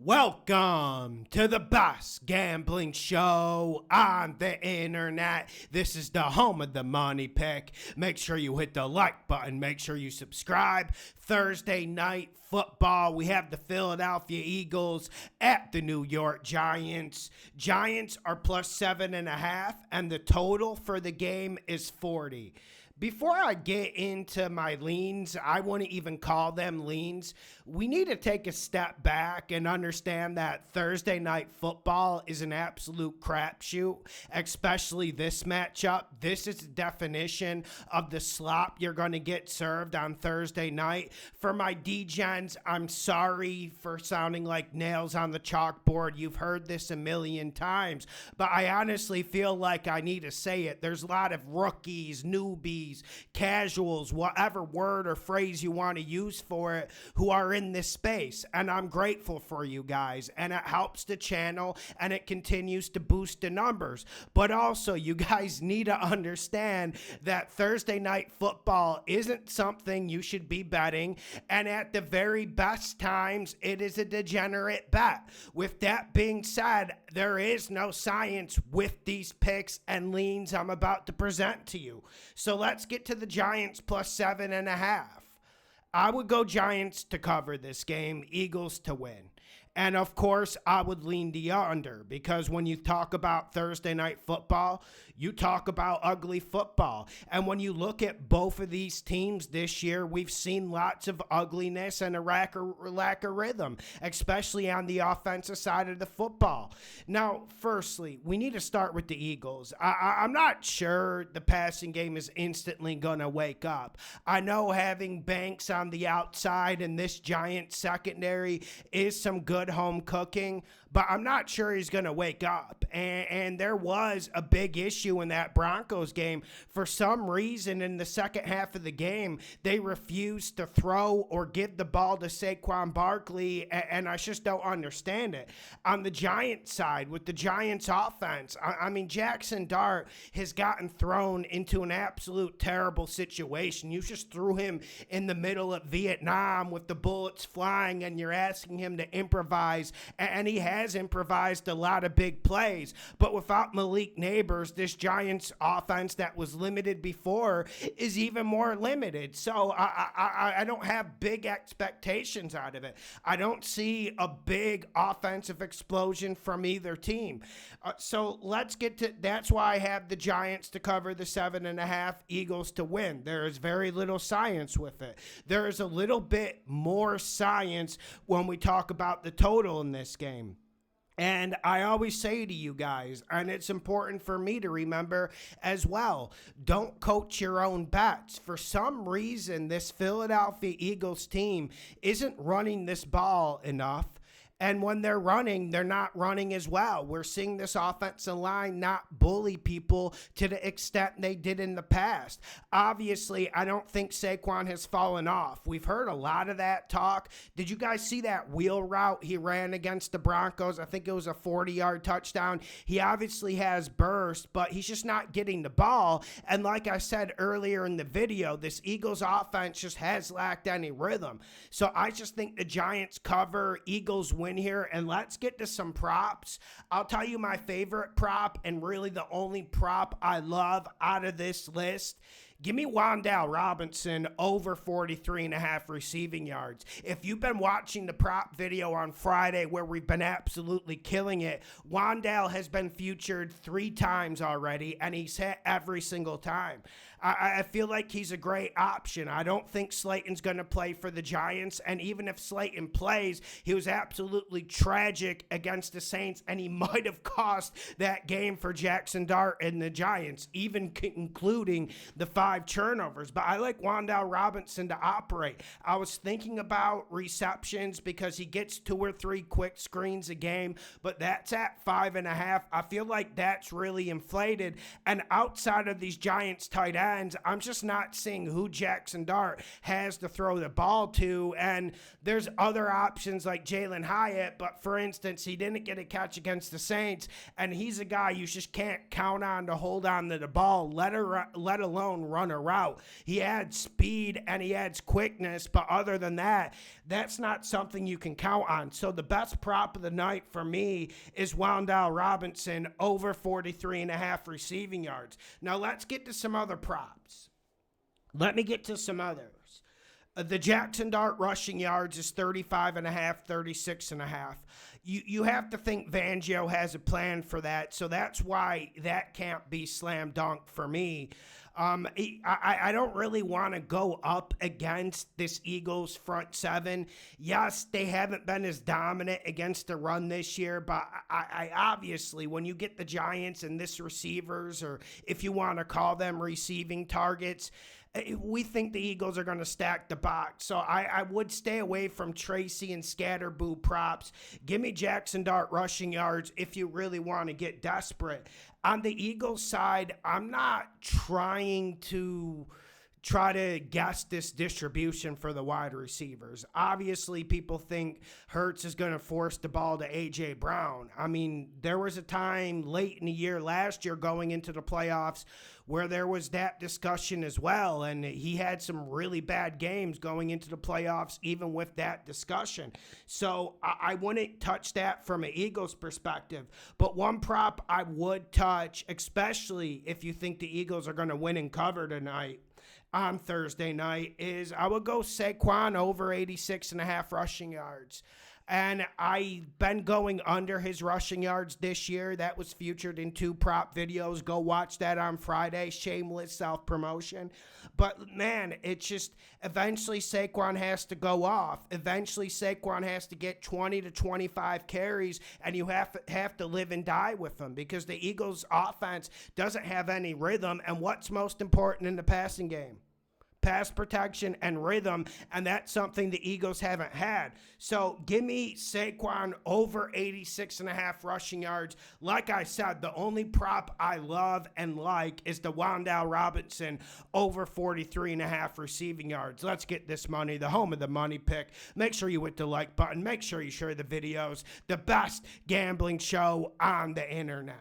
Welcome to the best gambling show on the internet. This is the home of the money pick. Make sure you hit the like button. Make sure you subscribe. Thursday night football. We have the Philadelphia Eagles at the New York Giants. Giants are plus 7.5, and the total for the game is 40. Before I get into my leans, I wouldn't even call them leans. We need to take a step back and understand that Thursday night football is an absolute crapshoot, especially this matchup. This is the definition of the slop you're going to get served on Thursday night. For my D-gens, I'm sorry for sounding like nails on the chalkboard. You've heard this a million times, but I honestly feel like I need to say it. There's a lot of rookies, newbies, casuals, whatever word or phrase you want to use for it, who are in this space. And I'm grateful for you guys. And it helps the channel and it continues to boost the numbers. But also, you guys need to understand that Thursday night football isn't something you should be betting. And at the very best times, it is a degenerate bet. With that being said, there is no science with these picks and leans I'm about to present to you. So let's get to the Giants plus 7.5. I would go Giants to cover this game, Eagles to win. And of course, I would lean the under, because when you talk about Thursday night football, you talk about ugly football. And when you look at both of these teams this year, we've seen lots of ugliness and a lack of rhythm, especially on the offensive side of the football. Now, firstly, we need to start with the Eagles. I'm not sure the passing game is instantly going to wake up. I know having Banks on the outside and this Giant secondary is some good home cooking, but I'm not sure he's going to wake up. And there was a big issue in that Broncos game. For some reason, in the second half of the game, they refused to throw or give the ball to Saquon Barkley, and I just don't understand it. On the Giants side, with the Giants offense, I mean, Jackson Dart has gotten thrown into an absolute terrible situation. You just threw him in the middle of Vietnam with the bullets flying, and you're asking him to improvise, and he has improvised a lot of big plays. But without Malik Neighbors, this Giants offense that was limited before is even more limited. So I don't have big expectations out of it. I don't see a big offensive explosion from either team. So let's get to, that's why I have the Giants to cover the 7.5, Eagles to win. There is very little science with it. There is a little bit more science when we talk about the total in this game. And I always say to you guys, and it's important for me to remember as well, don't coach your own bets. For some reason, this Philadelphia Eagles team isn't running this ball enough. And when they're running, they're not running as well. We're seeing this offensive line not bully people to the extent they did in the past. Obviously, I don't think Saquon has fallen off. We've heard a lot of that talk. Did you guys see that wheel route he ran against the Broncos? I think it was a 40-yard touchdown. He obviously has burst, but he's just not getting the ball. And like I said earlier in the video, this Eagles offense just has lacked any rhythm. So I just think the Giants cover, Eagles win here, and let's get to some props. I'll tell you my favorite prop, and really the only prop I love out of this list. Give me Wan'Dale Robinson over 43.5 receiving yards. If you've been watching the prop video on Friday where we've been absolutely killing it, Wan'Dale has been featured 3 times already, and he's hit every single time. I feel like he's a great option. I don't think Slayton's going to play for the Giants, and even if Slayton plays, he was absolutely tragic against the Saints, and he might have cost that game for Jackson Dart and the Giants, even including the 5 turnovers. But I like Wan'Dale Robinson to operate. I was thinking about receptions because he gets 2 or 3 quick screens a game, but that's at 5.5. I feel like that's really inflated, and outside of these Giants tight ends, I'm just not seeing who Jackson Dart has to throw the ball to. And there's other options like Jalen Hyatt, but for instance, he didn't get a catch against the Saints, and he's a guy you just can't count on to hold on to the ball, let alone run run a route. He adds speed and he adds quickness, but other than that, that's not something you can count on. So the best prop of the night for me is Wan'Dale Robinson over 43.5 receiving yards. Now let's get to some other props. Let me get to some others. The Jackson Dart rushing yards is 35.5, 36.5. You have to think Fangio has a plan for that, so that's why that can't be slam dunk for me. I don't really want to go up against this Eagles front seven. Yes, they haven't been as dominant against the run this year, but I obviously, when you get the Giants and this receivers, or if you want to call them receiving targets, we think the Eagles are going to stack the box. So I would stay away from Tracy and Scatterboo props. Give me Jackson Dart rushing yards if you really want to get desperate. On the Eagles side, I'm not trying to guess this distribution for the wide receivers. Obviously, people think Hurts is going to force the ball to A.J. Brown. I mean, there was a time late in the year last year going into the playoffs where there was that discussion as well, and he had some really bad games going into the playoffs even with that discussion. So I wouldn't touch that from an Eagles perspective. But one prop I would touch, especially if you think the Eagles are going to win and cover tonight, on Thursday night, is I would go Saquon over 86.5 rushing yards. And I've been going under his rushing yards this year. That was featured in 2 prop videos. Go watch that on Friday. Shameless self-promotion. But, man, it's just eventually Saquon has to go off. Eventually Saquon has to get 20 to 25 carries, and you have to live and die with him because the Eagles' offense doesn't have any rhythm. And what's most important in the passing game? Pass protection and rhythm, and that's something the Eagles haven't had. So give me Saquon over 86.5 rushing yards. Like I said, the only prop I love and like is the Wan'Dale Robinson over 43.5 receiving yards. Let's get this money, the home of the money pick. Make sure you hit the like button. Make sure you share the videos. The best gambling show on the internet.